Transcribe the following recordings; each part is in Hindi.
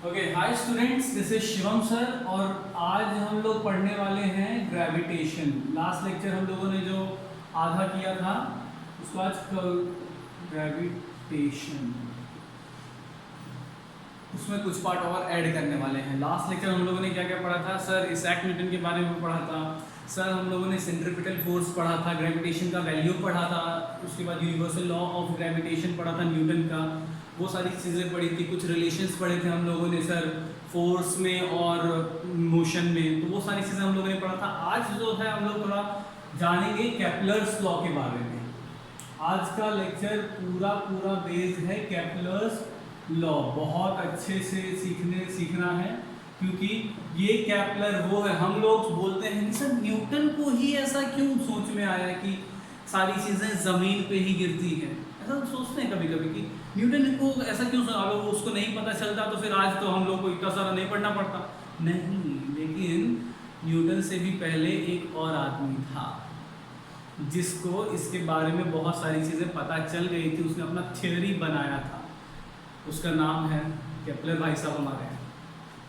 Okay, hi students, this is Shivam sir. और आज हम लोग पढ़ने वाले हैं ग्रेविटेशन। लास्ट लेक्चर हम लोगों ने जो आधा किया था उसको आज ग्रेविटेशन, उसमें कुछ पार्ट और ऐड करने वाले हैं। लास्ट लेक्चर हम लोगों ने क्या क्या पढ़ा था सर? इसैक न्यूटन के बारे में पढ़ा था सर। हम लोगों ने सेंट्रीपिटल फोर्स पढ़ा था, ग्रेविटेशन का वैल्यू पढ़ा था, उसके बाद यूनिवर्सल लॉ ऑफ ग्रेविटेशन पढ़ा था न्यूटन का। वो सारी चीज़ें पढ़ी थी। कुछ रिलेशंस पढ़े थे हम लोगों ने सर, फोर्स में और मोशन में। तो वो सारी चीज़ें हम लोगों ने पढ़ा था। आज जो है हम लोग थोड़ा जानेंगे केपलर्स लॉ के बारे में। आज का लेक्चर पूरा पूरा बेस्ड है केपलर्स लॉ। बहुत अच्छे से सीखना है, क्योंकि ये केपलर वो है। हम लोग बोलते हैं कि सर न्यूटन को ही ऐसा क्यों सोच में आया कि सारी चीज़ें ज़मीन पे ही गिरती हैं। ऐसा तो सोचते हैं कभी कभी कि न्यूटन को ऐसा क्यों सोचा। अगर उसको नहीं पता चलता तो फिर आज तो हम लोग को इतना सारा नहीं पढ़ना पड़ता। नहीं, लेकिन न्यूटन से भी पहले एक और आदमी था जिसको इसके बारे में बहुत सारी चीज़ें पता चल गई थी। उसने अपना थ्योरी बनाया था, उसका नाम है केपलर। भाई साहब हमारे हैं।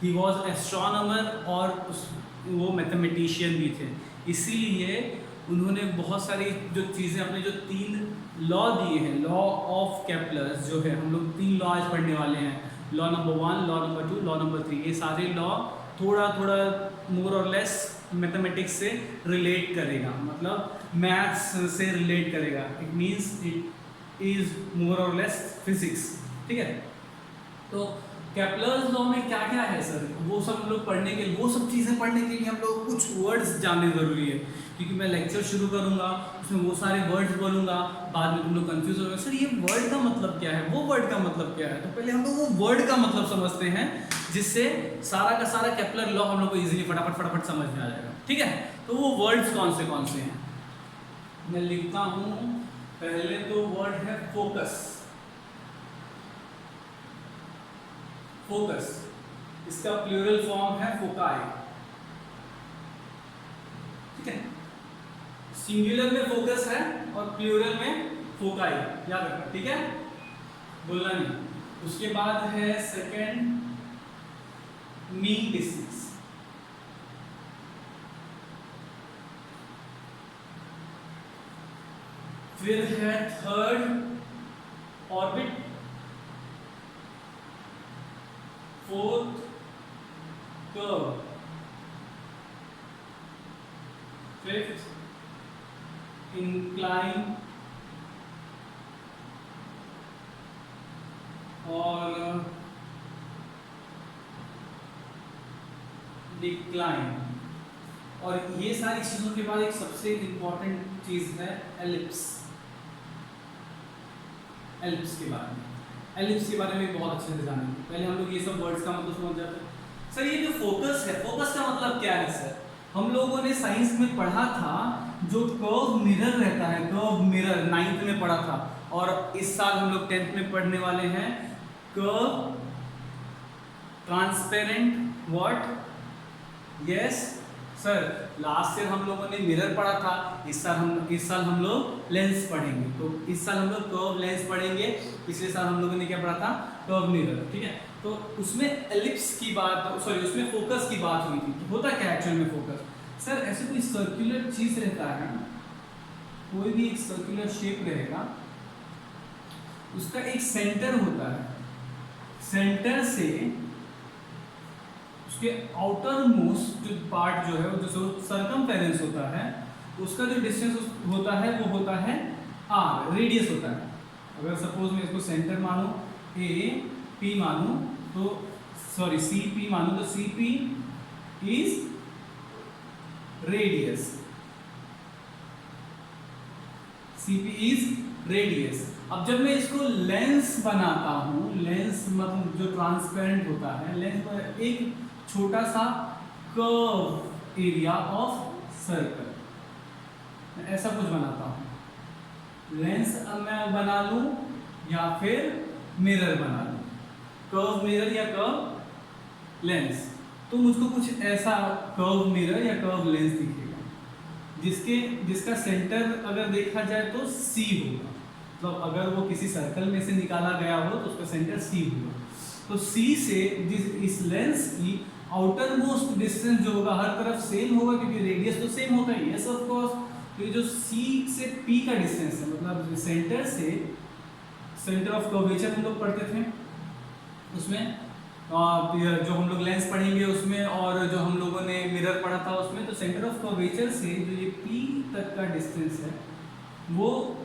ही वॉज एस्ट्रोनॉमर और वो मैथमेटिशियन भी थे। इसीलिए उन्होंने बहुत सारी जो चीज़ें, अपने जो 3 लॉ दिए हैं, लॉ ऑफ केपलर्स जो है, हम लोग 3 लॉ आज पढ़ने वाले हैं। Law number 1, law number 2, law number 3। ये सारे लॉ थोड़ा थोड़ा मोर और लेस मैथमेटिक्स से रिलेट करेगा, मतलब मैथ्स से रिलेट करेगा। It means it is more और लेस फिजिक्स। ठीक है, तो केपलर्स लॉ में क्या क्या है सर, वो सब हम लोग पढ़ने के लिए, वो सब चीज़ें पढ़ने के लिए हम लोग कुछ वर्ड्स जानने ज़रूरी है। क्योंकि मैं लेक्चर शुरू करूँगा, उसमें वो सारे वर्ड्स बोलूँगा, बाद में तुम लोग कंफ्यूज हो गए, सर ये वर्ड का मतलब क्या है, वो वर्ड का मतलब क्या है। तो पहले हम लोग वो वर्ड का मतलब समझते हैं, जिससे सारा का सारा केपलर लॉ हम लोग को ईजिली फटाफट समझ में आ जाएगा। ठीक है, तो वो वर्ड्स कौन से हैं मैं लिखता हूँ। पहले तो वर्ड है फोकस। फोकस, इसका प्लूरल फॉर्म है फोकाई। ठीक है, सिंगुलर में फोकस है और प्लूरल में फोकाई, याद रखना। ठीक है, बोलना नहीं। उसके बाद है सेकंड मीन डिस्टेंस। फिर है third orbit. Fourth curve. Fifth incline और डिक्लाइन। और ये सारी चीजों के बाद एक सबसे इंपॉर्टेंट चीज है एलिप्स। एलिप्स के बारे में बहुत अच्छे से जानेंगे। पहले हम लोग ये सब वर्ड्स का मतलब समझ जाते हैं। सर ये जो फोकस है, फोकस का मतलब क्या है सर? हम लोगों ने साइंस में पढ़ा था जो कर्व मिरर रहता है, कर्व मिरर 9th में पढ़ा था। और इस साल हम लोग 10th में पढ़ने वाले हैं curve transparent what. Yes sir, last year हम लोगों ने मिरर पढ़ा था। इस साल हम लोग लेंस पढ़ेंगे। तो इस साल हम लोग कर्व लेंस पढ़ेंगे। पिछले साल हम लोगों ने क्या पढ़ा था? Curve mirror. ठीक है, तो उसमें एलिप्स की बात, उसमें फोकस की बात हुई थी। तो होता क्या एक्चुअल में फोकस? सर ऐसे कोई सर्कुलर चीज रहता है ना, कोई भी एक सर्कुलर शेप रहेगा, उसका एक सेंटर होता है। सेंटर से उसके आउटर मोस्ट जो पार्ट जो है, जो सर्कमफेरेंस होता है, उसका जो डिस्टेंस होता है वो होता है r, रेडियस होता है। अगर सपोज मैं इसको सेंटर मानूं, ए पी मानूं, तो सॉरी सी पी मानूं, तो C P is radius. C P is radius. अब जब मैं इसको लेंस बनाता हूं, लेंस मतलब जो ट्रांसपेरेंट होता है, लेंस पर एक छोटा सा कर्व एरिया ऑफ सर्कल, ऐसा कुछ बनाता हूं। लेंस अब मैं बना लूं या फिर मिरर बना लूं, कर्व मिरर या कर्व लेंस, तो मुझको कुछ ऐसा कर्व मिरर या कर्व लेंस दिखेगा, जिसका सेंटर अगर देखा जाए तो C होगा। मतलब अगर वो किसी सर्कल में से निकाला गया हो तो उसका सेंटर C होगा। तो सी से इस लेंस की आउटर मोस्ट डिस्टेंस जो होगा हर तरफ सेम होगा, क्योंकि रेडियस तो सेम होता है, यस ऑफ कोर्स। तो ये जो सी से पी का डिस्टेंस है, मतलब सेंटर से सेंटर ऑफ कर्वेचर हम लोग पढ़ते थे उसमें, जो हम लोग लेंस पढ़ेंगे उसमें, और जो हम लोगों ने मिरर पढ़ा था उसमें, तो सेंटर ऑफ कर्वेचर से जो ये पी तक का डिस्टेंस है वो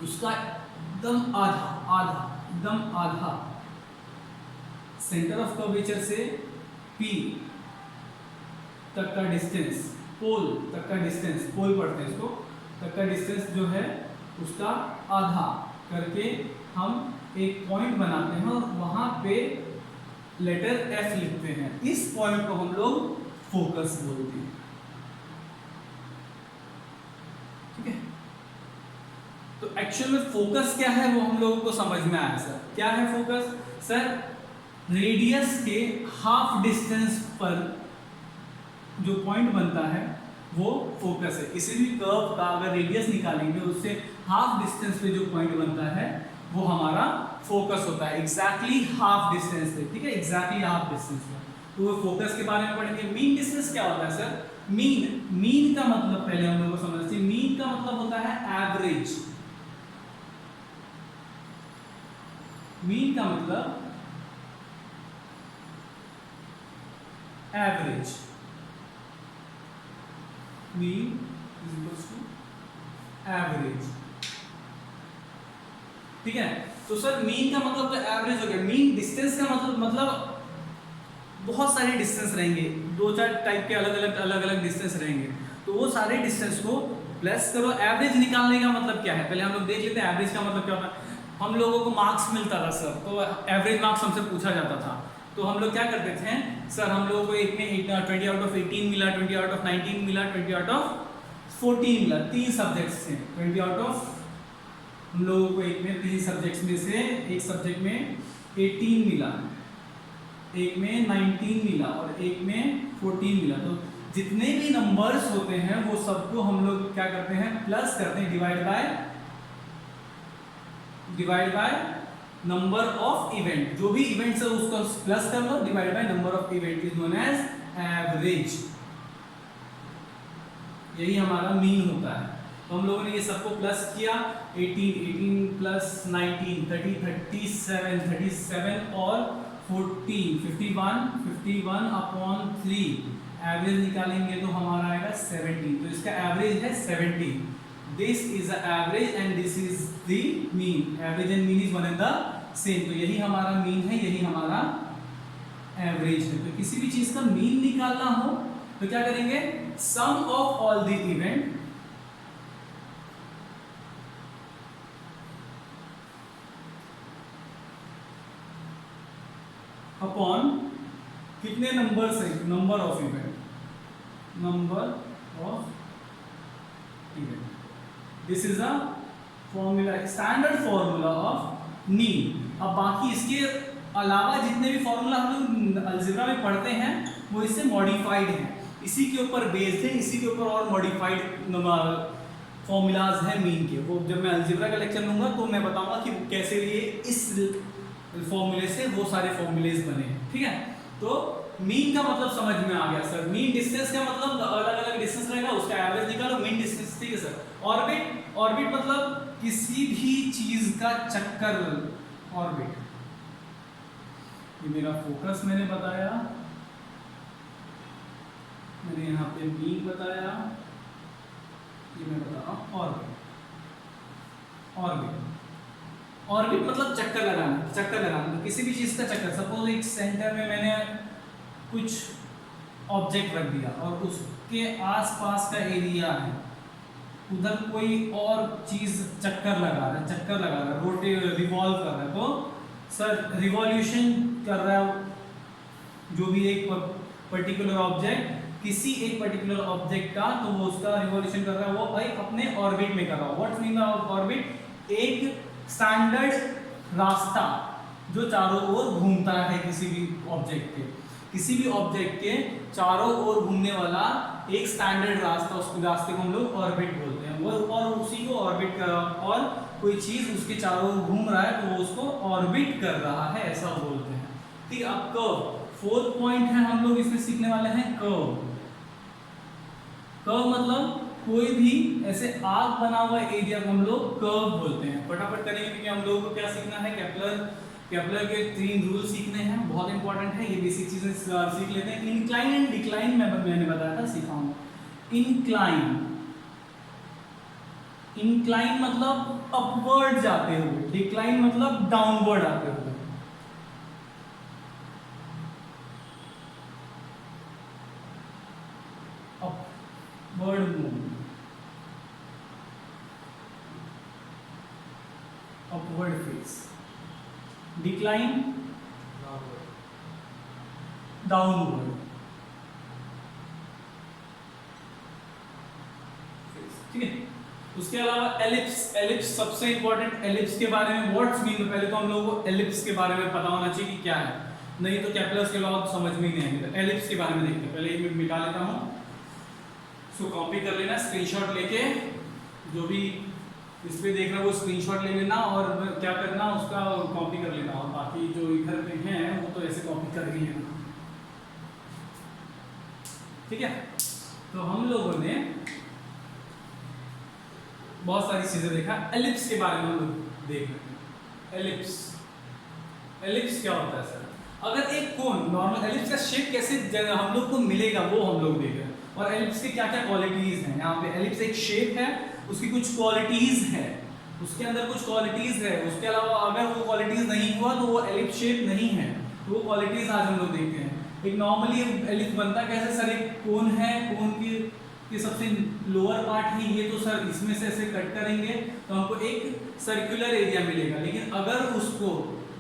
उसका एकदम आधा सेंटर ऑफ कर्वेचर से पी तक का डिस्टेंस, पोल तक का डिस्टेंस, पोल पढ़ते हैं इसको, तक का डिस्टेंस जो है उसका आधा करके हम एक पॉइंट बनाते हैं और वहां पे लेटर एफ लिखते हैं। इस पॉइंट को हम लोग फोकस बोलते हैं, ठीक है। तो एक्चुअल में फोकस क्या है वो हम लोगों को समझ में आया सर। क्या है फोकस? सर रेडियस के हाफ डिस्टेंस पर जो पॉइंट बनता है वो फोकस है। किसी भी कर्व का अगर रेडियस निकालेंगे उससे हाफ डिस्टेंस पे जो पॉइंट बनता है वो हमारा फोकस होता है, एग्जैक्टली हाफ डिस्टेंस पे, ठीक है, एग्जैक्टली हाफ डिस्टेंस पे। तो वो फोकस के बारे में पढ़ेंगे। मीन डिस्टेंस क्या होता है सर? मीन का मतलब पहले हम लोग को समझते हैं। मीन का मतलब होता है एवरेज। मीन का मतलब average. Mean is equals to average, ठीक है। तो सर मीन का मतलब तो एवरेज हो गया। मीन डिस्टेंस का मतलब बहुत सारे डिस्टेंस रहेंगे, 2-4 टाइप के अलग अलग डिस्टेंस रहेंगे, तो वो सारे डिस्टेंस को प्लस करो। एवरेज निकालने का मतलब क्या है पहले हम लोग देख लेते हैं। एवरेज का मतलब क्या होता है? हम लोगों को मार्क्स मिलता था सर, तो एवरेज मार्क्स हमसे पूछा जाता था, तो हम लोग क्या करते थे सर, हम लोगों को एक में 20 आउट ऑफ 18 मिला, 20 आउट ऑफ 19 मिला, 20 आउट ऑफ 14 मिला, 3 सब्जेक्ट्स थे। 20 आउट ऑफ हम लोगों को एक में 3 सब्जेक्ट्स में से एक सब्जेक्ट में 18 मिला, एक में 19 मिला और एक में 14 मिला। तो जितने भी नंबर्स होते हैं वो सबको हम लोग क्या करते हैं? प्लस करते हैं, divide by number of event. जो भी इवेंट्स है उसको प्लस कर लो, divide by number of event is known as average. यही हमारा मीन होता है। तो हम लोगों ने ये सबको प्लस किया, 18 प्लस 19 37 और 14 51 अपॉन 3 एवरेज निकालेंगे तो हमारा आएगा 17। तो इसका एवरेज है 17। This is the average and this is the mean. Average and mean is one and the same. तो यही हमारा मीन है, यही हमारा एवरेज है। तो किसी भी चीज का मीन निकालना हो तो क्या करेंगे? Sum of all the event upon कितने नंबर से? Number of event, this is a formula, standard formula of mean. अब बाकी इसके अलावा जितने भी फॉर्मूला हम लोग अलजेब्रा में पढ़ते हैं वो इससे मॉडिफाइड हैं, इसी के ऊपर बेस्ड है, इसी के ऊपर और मॉडिफाइड फॉर्मूलाज हैं मीन के। वो जब मैं अलजेब्रा का लेक्चर लूंगा तो मैं बताऊंगा कि कैसे ये इस फॉर्मूले से वो सारे फॉर्मूलेज बने, ठीक है। तो मीन का मतलब समझ में आ गया सर। मीन डिस्टेंस का मतलब अलग डिस्टेंस रहेगा, उसका एवरेज निकालो, मीन डिस्टेंस, ठीक है सर। ऑर्बिट मतलब किसी भी चीज का चक्कर, ऑर्बिट। ये मेरा फोकस मैंने बताया, मैंने यहाँ पे मीन बताया, ये मैं बता रहा हूँ ऑर्बिट मतलब चक्कर लगाना, किसी भी चीज का चक्कर। सपोज एक सेंटर में मैंने कुछ ऑब्जेक्ट रख दिया और उसके आसपास का एरिया है, उधर कोई और चीज चक्कर लगा रहा है, रोटेट रिवॉल्व कर रहा है, तो सर रिवॉल्यूशन कर रहा है जो भी एक पर्टिकुलर ऑब्जेक्ट, किसी एक पर्टिकुलर ऑब्जेक्ट का, तो वो उसका रिवॉल्यूशन कर रहा है, वो एक अपने ऑर्बिट में कर रहा है। What mean by orbit? एक स्टैंडर्ड रास्ता जो चारों ओर घूमता है किसी भी ऑब्जेक्ट के चारों ओर घूमने वाला एक स्टैंडर्ड रास्ता, उस रास्ते को हम लोग ऑर्बिट बोलते हैं। वो और उसी को ऑर्बिट का, और कोई चीज उसके चारों ओर घूम रहा है तो वो उसको ऑर्बिट कर रहा है, ऐसा बोलते हैं। ठीक है, अब कर्व, फोर्थ पॉइंट है हम लोग इसमें सीखने वाले हैं कर्व। कर्व मतलब कोई भी ऐसे आर्क बना हुआ एरिया को हम लोग कर्व बोलते हैं। फटाफट करेंगे क्योंकि हम लोगों को क्या सीखना है, केपलर के 3 रूल सीखने हैं, बहुत इंपॉर्टेंट है, ये बेसिक चीजें सीख लेते हैं। इंक्लाइन एंड डिक्लाइन मैंने बताया था, सिखाऊंगा। इंक्लाइन मतलब अपवर्ड जाते हुए, डिक्लाइन मतलब डाउनवर्ड आते हुए। Upward move, upward face. Decline downward. ठीक है, उसके अलावा एलिप्स सबसे इंपॉर्टेंट। एलिप्स के बारे में व्हाट्स मीन, पहले तो हम लोगों को एलिप्स के बारे में पता होना चाहिए कि क्या है, नहीं तो कैपलर्स के लॉ समझ में ही नहीं आएंगे। तो एलिप्स के बारे में देखते हैं, पहले ये मिटा लेता हूँ, इसको कॉपी कर लेना, स्क्रीनशॉट लेके जो भी इस पे देख रहा है वो स्क्रीनशॉट ले लेना और क्या करना, उसका कॉपी कर लेना, और बाकी जो इधर पे हैं वो तो ऐसे कॉपी कर ही लेना। ठीक है, तो हम लोगों ने बहुत सारी चीजें देखा। एलिप्स के बारे में हम लोग देख रहे हैं। एलिप्स क्या होता है सर? अगर एक कोन, नॉर्मल एलिप्स का शेप कैसे हम लोग को मिलेगा वो हम लोग देख रहे हैं, और एलिप्स के क्या क्या क्वालिटीज हैं। यहाँ पे एलिप्स एक शेप है, उसकी कुछ क्वालिटीज है, उसके अंदर कुछ क्वालिटीज है, उसके अलावा अगर वो क्वालिटीज नहीं हुआ तो वो एलिप्स शेप नहीं है। तो वो क्वालिटीज आज हम लोग देखते हैं। एक नॉर्मली एलिप्स बनता कैसे सर? एक कोन है, कोन की सबसे लोअर पार्ट है ये, तो सर इसमें से ऐसे कट करेंगे तो हमको एक सर्कुलर एरिया मिलेगा। लेकिन अगर उसको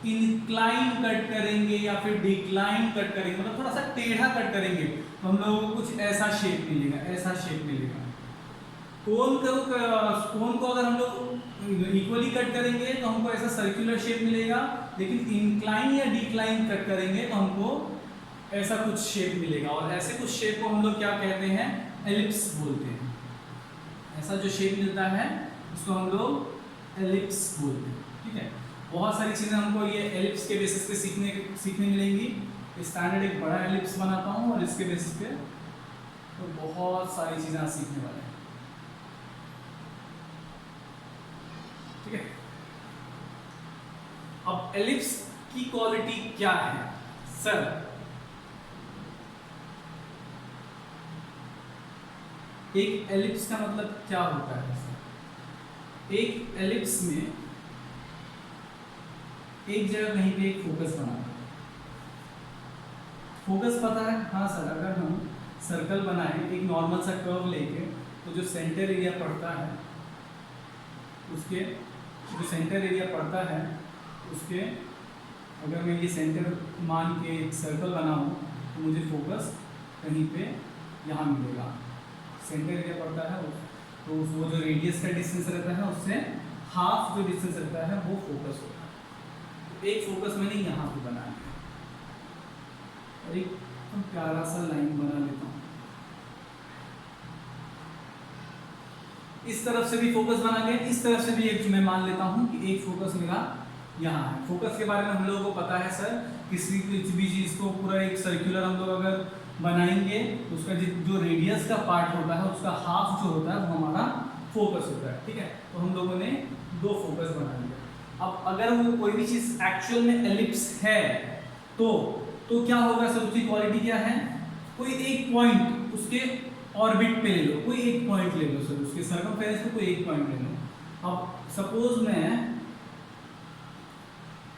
इंक्लाइन कट करेंगे या फिर डिक्लाइन कट करेंगे, मतलब थोड़ा सा टेढ़ा कट करेंगे, तो हम लोगों को कुछ ऐसा शेप मिलेगा, ऐसा शेप मिलेगा। कोन को अगर हम लोग इक्वली कट करेंगे तो हमको ऐसा सर्कुलर शेप मिलेगा, लेकिन इंक्लाइन या डिक्लाइन कट करेंगे तो हमको ऐसा कुछ शेप मिलेगा। और ऐसे कुछ शेप को हम लोग क्या कहते हैं? एलिप्स बोलते हैं। ऐसा जो शेप मिलता है उसको हम लोग एलिप्स बोलते हैं। ठीक है, बहुत सारी चीज़ें हमको ये एलिप्स के बेसिस पे सीखने मिलेंगी। स्टैंडर्ड एक बड़ा एलिप्स बनाता हूँ और इसके बेसिस पे तो बहुत सारी चीज़ें आप सीखने वाले हैं। ठीक है, अब एलिप्स की क्वालिटी क्या है सर? एक एलिप्स का मतलब क्या होता है सर? एक एलिप्स में एक जगह कहीं पे एक फोकस बना है। फोकस पता है? हाँ सर, अगर हम सर्कल बनाए एक नॉर्मल सा कर्व लेके, तो जो सेंटर एरिया पड़ता है उसके, जो सेंटर एरिया पड़ता है उसके, अगर मैं ये सेंटर मान के एक सर्कल बनाऊँ तो मुझे फोकस कहीं पे यहाँ मिलेगा। सेंटर एरिया पड़ता है तो वो जो रेडियस का डिस्टेंस रहता है उससे हाफ जो डिस्टेंस रहता है वो फोकस होता है। तो एक फोकस मैंने यहाँ पे बनाया है और एक प्यारा सा लाइन बना लेता हूँ। इस तरफ से भी फोकस बना गया, इस तरफ से भी एक मैं मान लेता हूँ कि एक फोकस मेरा यहाँ है। फोकस के बारे में हम लोगों को पता है सर, किसी भी चीज़ को पूरा एक सर्कुलर हम लोग अगर बनाएंगे उसका जो रेडियस का पार्ट होता है उसका हाफ जो होता है वो हमारा फोकस होता है। ठीक है, तो हम लोगों ने 2 फोकस बना लिया। अब अगर वो कोई भी चीज़ एक्चुअल में एलिप्स है तो क्या होगा सर? उसकी क्वालिटी क्या है? कोई एक पॉइंट उसके ऑर्बिट पे ले लो, कोई एक पॉइंट ले लो सर, उसके सर्कमफेरेंस पे कोई एक पॉइंट ले लो। अब सपोज मैं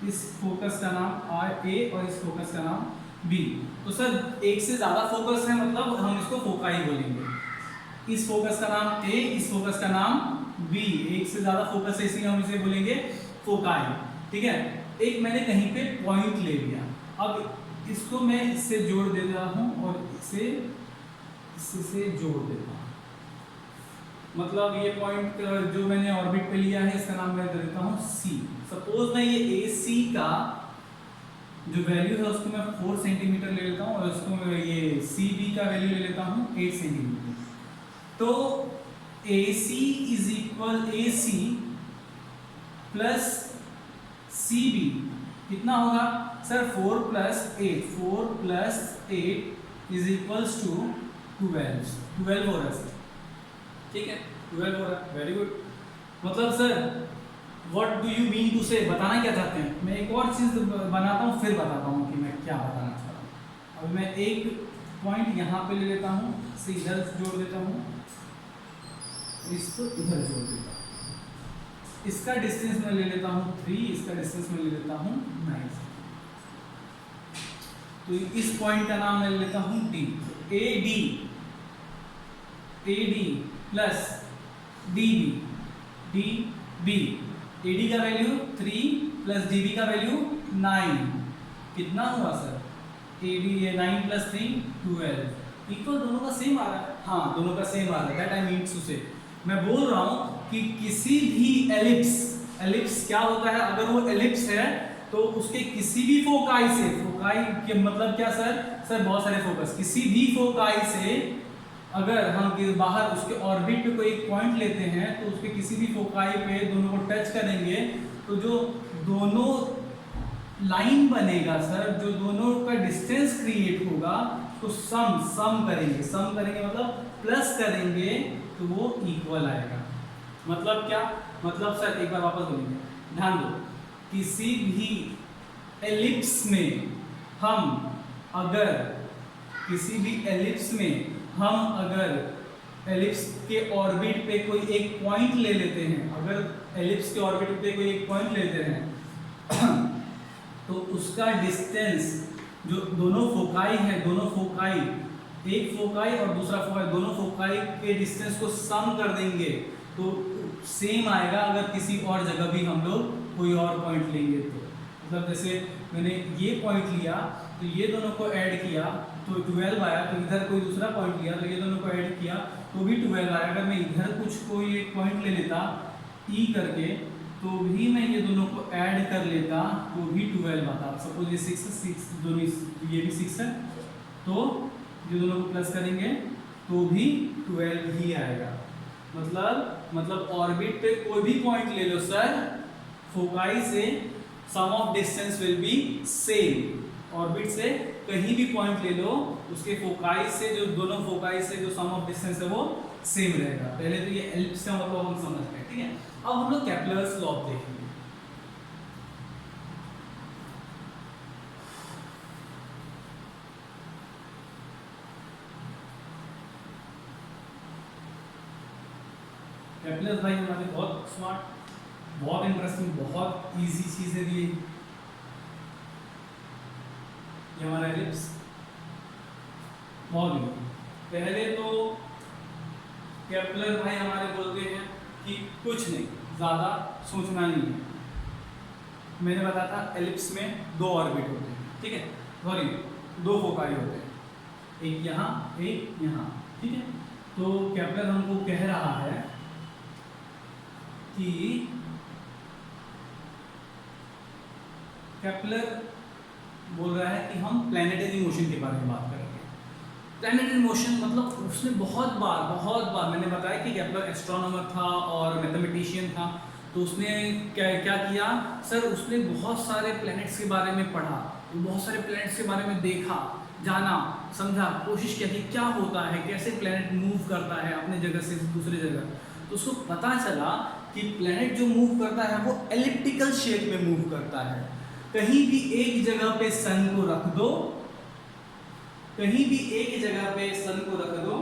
इस फोकस का नाम ए और इस फोकस का नाम बी, तो सर एक से ज़्यादा फोकस है मतलब हम इसको फोकाई बोलेंगे। इस फोकस का नाम ए, इस फोकस का नाम बी, एक से ज़्यादा फोकस है इसलिए हम इसे बोलेंगे फोकाई। ठीक है, एक मैंने कहीं पे पॉइंट ले लिया, अब इसको मैं इससे जोड़ देता हूँ और इससे जोड़ देता हूँ। मतलब ये पॉइंट जो मैंने ऑर्बिट पे लिया है इसका नाम मैं दे देता हूँ सी। सपोज मैं ये ए सी का जो वैल्यू है उसको मैं 4 सेंटीमीटर ले लेता हूँ और उसको मैं ये सी बी का वैल्यू ले लेता हूँ 8 सेंटीमीटर। तो A C is equal A C plus C B कितना होगा sir 4 plus 8, 4 plus 8 is equals to 12 हो रहा है सर, ठीक है 12 हो रहा है, वेरी गुड। मतलब sir what do you mean to say, बताना क्या चाहते हैं? मैं एक और चीज़ बनाता हूँ फिर बताता हूँ कि मैं क्या बताना चाह रहा हूँ। अब मैं एक पॉइंट यहाँ पे ले लेता हूँ, इसे इधर जोड़ देता हूँ, इसको इधर जोड़ देता हूँ, इसका डिस्टेंस मैं ले लेता हूँ 3, इसका डिस्टेंस मैं ले लेता हूँ 9। तो इस पॉइंट का नाम मैं ले लेता हूँ D. A D plus D B, A D का वैल्यू 3 प्लस डी बी का वैल्यू 9, कितना हुआ sir? A D 9 plus 3 12, equal दोनों का सेम आ रहा है। हाँ दोनों का सेम आ रहा है, दैट आई मीन टू से मैं बोल रहा हूँ कि किसी भी एलिप्स क्या होता है, अगर वो एलिप्स है तो उसके किसी भी फोकाई से, फोकाई के मतलब क्या सर बहुत सारे फोकस, किसी भी फोकाई से अगर हम बाहर उसके ऑर्बिट पे कोई एक पॉइंट लेते हैं तो उसके किसी भी फोकाई पे दोनों को टच करेंगे तो जो दोनों लाइन बनेगा सर, जो दोनों का डिस्टेंस क्रिएट होगा तो सम करेंगे मतलब प्लस करेंगे तो वो इक्वल आएगा। मतलब क्या मतलब सर एक बार वापस बोलेंगे, ध्यान दो, किसी भी एलिप्स में हम अगर एलिप्स के ऑर्बिट पे कोई एक पॉइंट ले लेते हैं, अगर एलिप्स के ऑर्बिट पे कोई एक पॉइंट लेते हैं तो उसका डिस्टेंस जो दोनों फोकाई है, एक फोकाई और दूसरा फोकाई, दोनों फोकाई के डिस्टेंस को सम कर देंगे तो सेम आएगा। अगर किसी और जगह भी हम लोग कोई और पॉइंट लेंगे तो मतलब जैसे मैंने ये पॉइंट लिया तो ये दोनों को ऐड किया तो 12 आया, तो इधर कोई दूसरा पॉइंट लिया तो ये दोनों को ऐड किया तो भी 12 आया। अगर मैं इधर कोई एक पॉइंट ले लेता ई करके तो भी मैं ये दोनों को ऐड कर लेता तो भी 12 आता। सपोज ये 6 दोनों, ये भी 6 है तो ये दोनों को प्लस करेंगे तो भी 12 ही आएगा। मतलब ऑर्बिट पे कोई भी पॉइंट ले लो सर, फोकाई से sum of distance will be same. Orbit से कहीं भी पॉइंट ले लो, उसके फोकाई से जो दोनों फोकाई से जो सम ऑफ डिस्टेंस है वो सेम रहेगा। पहले तो ये एलिप्स का मतलब हम समझ गए, ठीक है। अब हम लोग केप्लर्स लॉ देखेंगे। केप्लर भाई हमारे बहुत स्मार्ट, बहुत इंटरेस्टिंग, बहुत इजी चीज है ये हमारा एलिप्स। बहुत इजी। पहले तो केप्लर भाई हमारे बोलते हैं कि कुछ नहीं, ज़्यादा सोचना नहीं है। मैंने बताया था एलिप्स में 2 ऑर्बिट होते हैं, ठीक है, सॉरी 2 फोकाई होते हैं, एक यहाँ एक यहाँ, ठीक है। तो केप्लर हमको कह रहा है कि केप्लर बोल रहा है कि हम प्लैनेटरी मोशन के बारे में बात करेंगे। प्लैनेटरी मोशन मतलब उसने बहुत बार मैंने बताया कि केप्लर एस्ट्रोनॉमर था और मैथमेटिशियन था, तो उसने क्या किया सर, उसने बहुत सारे प्लैनेट्स के बारे में पढ़ा, बहुत सारे प्लैनेट्स के बारे में देखा, जाना, समझा, कोशिश किया कि क्या होता है, कैसे प्लैनेट मूव करता है अपने जगह से दूसरी जगह। तो उसको पता चला कि प्लैनेट जो मूव करता है वो एलिप्टिकल शेप में मूव करता है। कहीं भी एक जगह पे सन को रख दो, कहीं भी एक जगह पे सन को रख दो,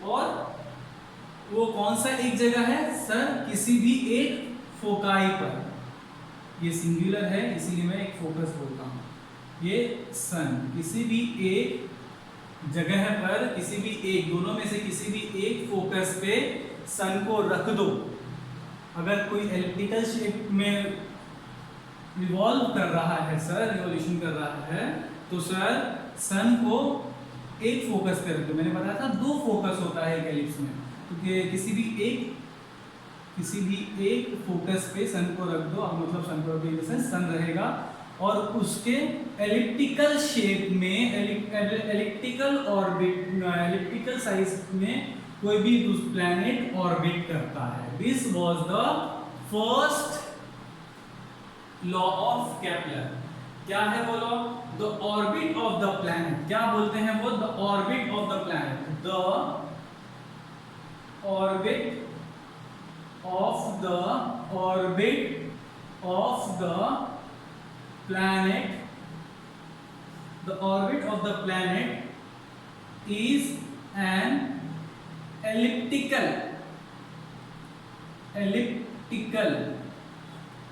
और वो कौन सा एक जगह है सर, किसी भी एक फोकाई पर। ये सिंगुलर है इसीलिए मैं एक फोकस बोलता हूँ। ये सन किसी भी एक जगह पर, किसी भी एक, दोनों में से किसी भी एक फोकस पे सन को रख दो। अगर कोई एलिप्टिकल शेप में रिवॉल्व कर रहा है सर, रिवॉल्यूशन कर रहा है, तो सर सन को एक फोकस पे रख दो। मैंने बताया था 2 फोकस होता है एक एलिप्स में, तो किसी भी एक फोकस पे सन को रख दो, मतलब सन को रख दो, जैसे सन रहेगा और उसके एलिप्टिकल शेप में, एलिप्टिकल ऑर्बिट, एलिप्टिकल साइज में कोई भी प्लैनेट ऑर्बिट करता है। This was the first law of Kepler. क्या है वो law? The orbit of the planet, क्या बोलते हैं वो? The orbit of the planet, the orbit of the orbit of the planet, the orbit of the planet is an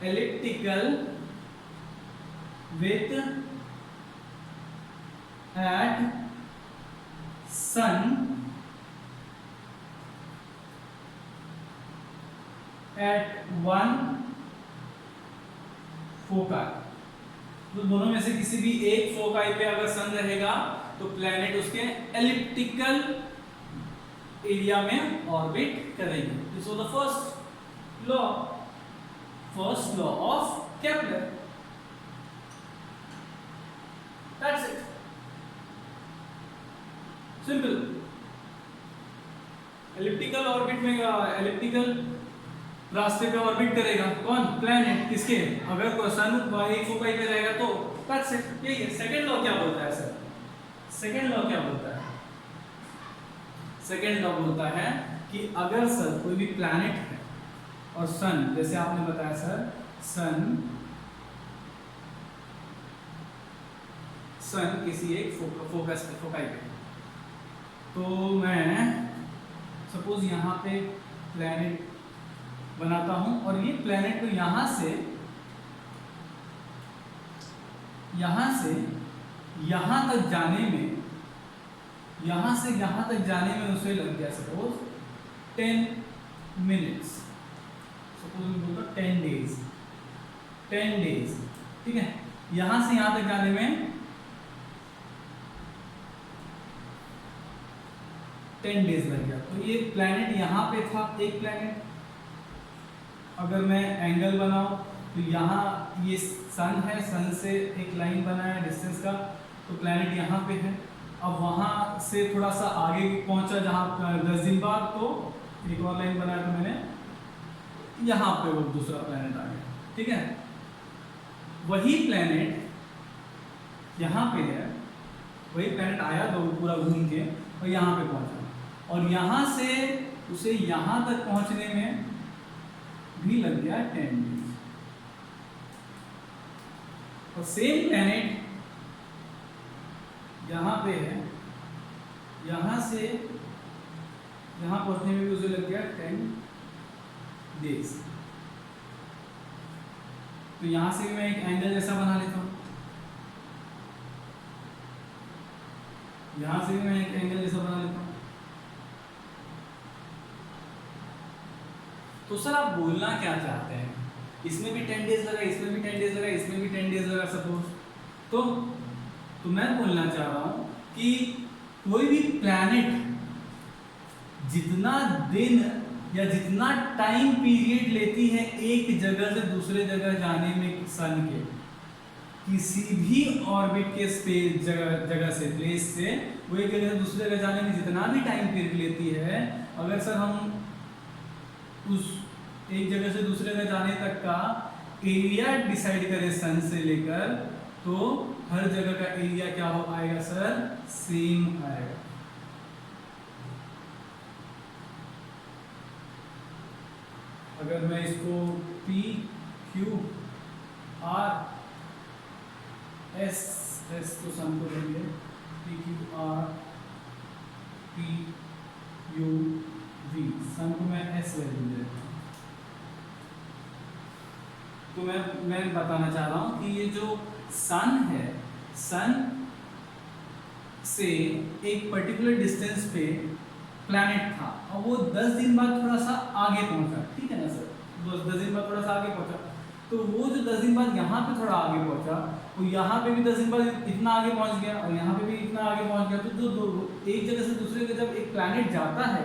elliptical with at sun at one foci. तो दोनों में से किसी भी एक फोकाई पे अगर सन रहेगा तो प्लैनेट उसके एलिप्टिकल एरिया में ऑर्बिट करेगी। This was the first law of Kepler. That's it, simple. Elliptical orbit में एलिप्टिकल रास्ते पे ऑर्बिट करेगा कौन? प्लैनेट। किसके? अगर कोई सन एक फोकाई पे रहेगा तो दैट्स इट, यही है। सेकंड लॉ क्या बोलता है सर? सेकंड लॉ क्या बोलता है? सेकेंड लॉ बोलता है कि अगर सर कोई भी प्लैनेट है और सन, जैसे आपने बताया सर, सन किसी एक फोकाई पे, तो मैं सपोज यहाँ पे प्लैनेट बनाता हूँ और ये प्लैनेट को यहाँ से यहाँ तक जाने में, यहाँ से यहाँ तक जाने में उसे लग गया सपोज 10 मिनट्स, सपोज मैं बोलता 10 डेज, ठीक है। यहाँ से यहाँ तक जाने में 10 डेज लग गया। तो ये प्लैनेट यहाँ पे था, एक प्लैनेट। अगर मैं एंगल बनाऊं तो यहाँ ये सन है, सन से एक लाइन बनाया डिस्टेंस का, तो प्लैनेट यहाँ पे है। अब वहाँ से थोड़ा सा आगे पहुँचा जहाँ 10 दिन बाद, तो एक और लाइन बनाया तो मैंने, यहाँ पे वो दूसरा प्लैनेट आ गया, ठीक है। वही प्लैनेट यहाँ पे है, वही प्लैनेट आया तो पूरा घूम के और यहाँ पे पहुँचा, और यहाँ से उसे यहाँ तक पहुँचने में भी लग गया 10 डेज। और सेम प्लैनेट यहाँ पे है, यहाँ से यहाँ पहुँचने में भी उसे लग गया 10 डेज। तो यहाँ से भी मैं एक एंगल जैसा बना लेता हूँ, यहाँ से भी मैं एक एंगल जैसा बना लेता हूँ। तो सर आप बोलना क्या चाहते हैं? इसमें भी 10 डेज लगा, इसमें भी 10 डेज लगा, इसमें भी 10 डेज लगा सपोज। तो मैं बोलना चाह रहा हूँ कि कोई भी प्लैनेट जितना दिन या जितना टाइम पीरियड लेती है एक जगह से दूसरे जगह जाने में सन के, किसी भी ऑर्बिट के स्पेस जगह से, प्लेस से, वो एक जगह से दूसरी जगह जाने में जितना भी टाइम पीरियड लेती है, अगर सर हम उस एक जगह से दूसरे जगह जाने तक का एरिया डिसाइड करें सन से लेकर, तो हर जगह का एरिया क्या हो आएगा सर? सेम आएगा। अगर मैं इसको P Q R S तो सन को लेंगे, P Q R P U V, सन को मैं S वैल्यू देता हूँ। तो मैं बताना चाह रहा हूँ कि ये जो सन है, सन से एक पर्टिकुलर डिस्टेंस पे प्लैनेट था और वो 10 दिन बाद थोड़ा सा आगे पहुंचा, ठीक है ना सर? 10 दिन बाद थोड़ा सा आगे पहुंचा, तो वो जो 10 दिन बाद यहाँ पे थोड़ा आगे पहुंचा, वो यहाँ पे भी 10 दिन बाद इतना आगे पहुंच गया और यहाँ पे भी इतना आगे पहुंच गया। तो जो एक जगह से दूसरे जगह जब एक प्लैनेट जाता है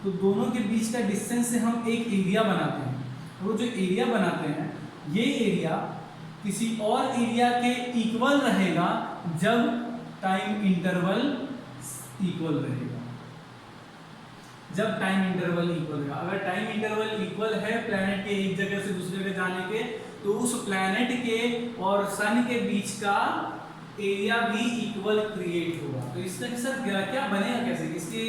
तो दोनों के बीच का डिस्टेंस से हम एक एरिया बनाते हैं। वो जो एरिया बनाते हैं, ये एरिया किसी और एरिया के इक्वल रहेगा जब टाइम इंटरवल इक्वल रहेगा। जब टाइम इंटरवल इक्वल रहेगा, अगर टाइम इंटरवल इक्वल है प्लैनेट के एक जगह से दूसरी जगह जाने के, तो उस प्लैनेट के और सन के बीच का एरिया भी इक्वल क्रिएट होगा। तो इसका सर क्या बनेगा, कैसे इसके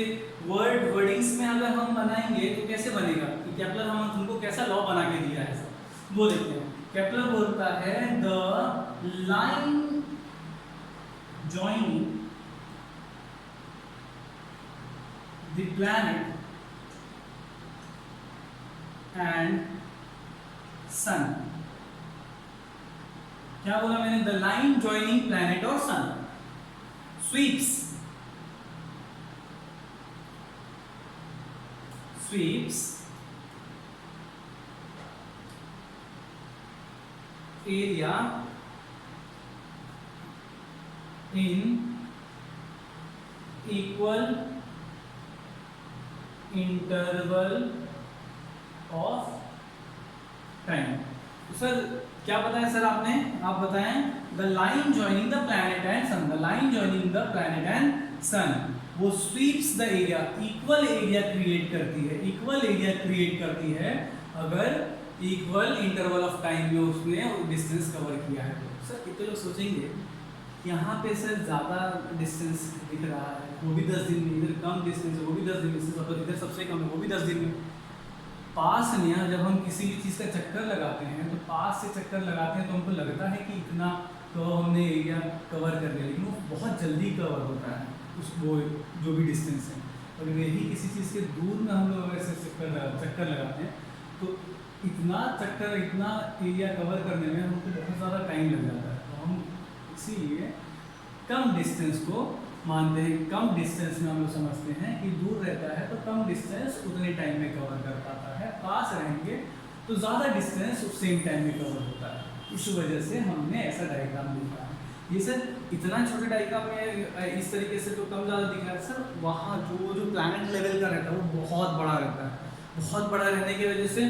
वर्डिंग्स में अगर हम बनाएंगे तो कैसे बनेगा कि केपलर हम तुमको कैसा लॉ बना के दिया है सर, वो देखते हैं। केपलर बोलता है the line joining the planet and sun, क्या बोला मैंने, द लाइन जॉइनिंग प्लैनेट और sun sweeps area in equal interval of time. तो सर क्या बताया सर आपने, आप बताएं the line joining the planet and sun, the line joining the planet and sun वो sweeps the area, equal area create करती है, इक्वल एरिया क्रिएट करती है अगर इक्वल इंटरवल ऑफ टाइम में उसने डिस्टेंस कवर किया है। तो सर कितने लोग सोचेंगे यहाँ पे सर ज़्यादा डिस्टेंस दिख रहा है, वो भी 10 दिन में, इधर कम डिस्टेंस है वो भी 10 दिन में, इधर सबसे कम है वो भी 10 दिन में। पास में जब हम किसी भी चीज़ का चक्कर लगाते हैं तो पास से चक्कर लगाते हैं तो हमको लगता है कि इतना तो हमने एरिया कवर कर लिया, लेकिन वो बहुत जल्दी कवर होता है उस वो जो भी डिस्टेंस है। और यही किसी चीज़ के दूर में हम लोग ऐसे चक्कर लगाते हैं तो इतना एरिया कवर करने में हमको बहुत ज़्यादा टाइम लग जाता है। तो हम इसीलिए कम डिस्टेंस को मानते हैं, कम डिस्टेंस में हम लोग समझते हैं कि दूर रहता है तो कम डिस्टेंस उतने टाइम में कवर कर पाता है, पास रहेंगे तो ज़्यादा डिस्टेंस उस सेम टाइम में कवर होता है। इस वजह से हमने ऐसा डायग्राम लिखा है। ये सर इतना छोटे डायग्राम में इस तरीके से तो कम ज़्यादा दिख रहा है सर, वहाँ जो प्लैनेट लेवल का रहता है वो बहुत बड़ा रहता है। बहुत बड़ा रहने की वजह से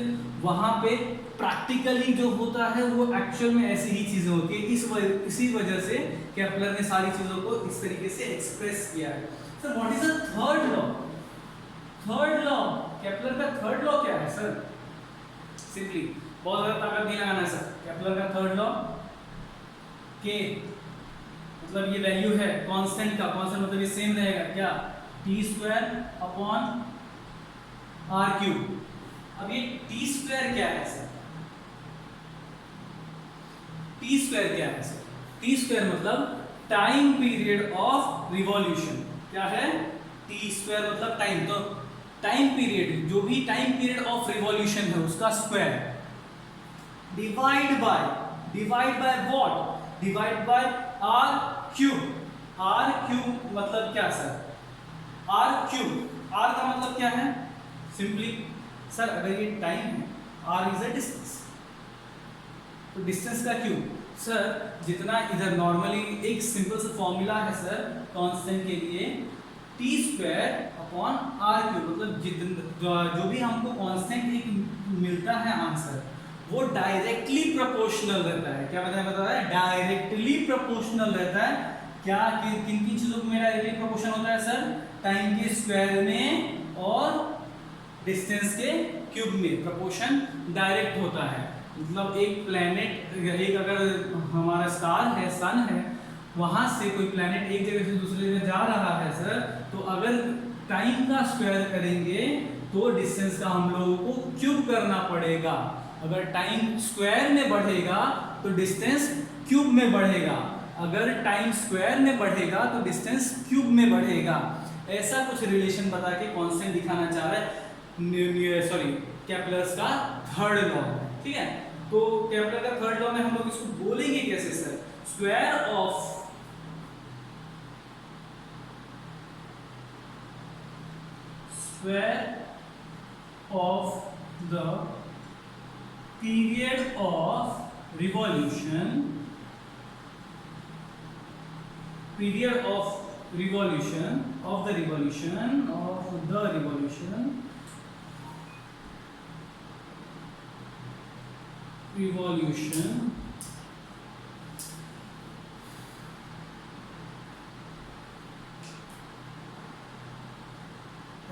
वहाँ पे प्रैक्टिकली जो होता है वो एक्चुअल में ऐसी ही चीज़ें होती है। इसी वजह से केपलर ने सारी चीज़ों को इस तरीके से एक्सप्रेस किया है। Sir what is the third law? Third law, Kepler का थर्ड लॉ क्या है सर? सिंपली बहुत ज़्यादा ताकत नहीं लगाना है सर। केपलर का थर्ड लॉ के मतलब ये वैल्यू है कांस्टेंट का, कांस्टेंट मतलब ये सेम रहेगा क्या, t² अपॉन r³। अब ये t² क्या है सर? t² क्या है सर? t² मतलब टाइम पीरियड ऑफ रिवॉल्यूशन। क्या है? t² मतलब टाइम, तो टाइम पीरियड जो भी टाइम पीरियड ऑफ रिवॉल्यूशन है उसका square divide by what? Divide by r³ r³ मतलब क्या सर? r³ r का मतलब क्या है? सिंपली सर अगर ये टाइम है, r इज अ डिस्टेंस, तो डिस्टेंस का क्यूब। सर जितना इधर नॉर्मली एक सिंपल सा फॉर्मूला है सर कांस्टेंट के लिए, t² अपॉन r³ मतलब जो भी हमको कांस्टेंट एक मिलता है आंसर वो डायरेक्टली प्रोपोर्शनल रहता है। क्या बताया है? डायरेक्टली प्रोपोर्शनल रहता है। क्या किन चीजों में डायरेक्टली प्रोपोर्शन होता है सर? टाइम के स्क्वायर में और डिस्टेंस के क्यूब में प्रोपोर्शन डायरेक्ट होता है। मतलब एक प्लैनेट, एक अगर हमारा स्टार है, सन है, वहां से कोई प्लैनेट एक जगह से दूसरी जगह जा रहा है सर, तो अगर टाइम का स्क्वायर करेंगे तो डिस्टेंस का हम लोगों को क्यूब करना पड़ेगा। अगर टाइम स्क्वायर में बढ़ेगा तो डिस्टेंस क्यूब में बढ़ेगा, अगर टाइम स्क्वायर में बढ़ेगा तो डिस्टेंस क्यूब में बढ़ेगा। ऐसा कुछ रिलेशन बता के कांस्टेंट दिखाना चाह रहा है केपलर्स का थर्ड लॉ। ठीक है, तो केपलर का थर्ड लॉ में हम लोग इसको बोलेंगे कैसे sir? Square of the period of revolution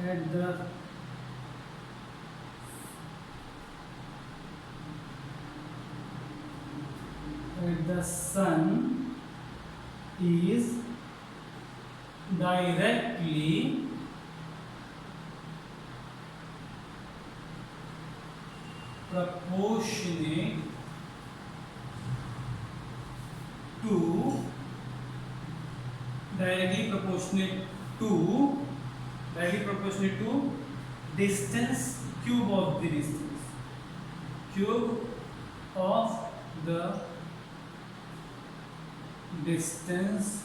at the sun is directly proportionate to directly proportionate to distance cube of the distance, cube of the distance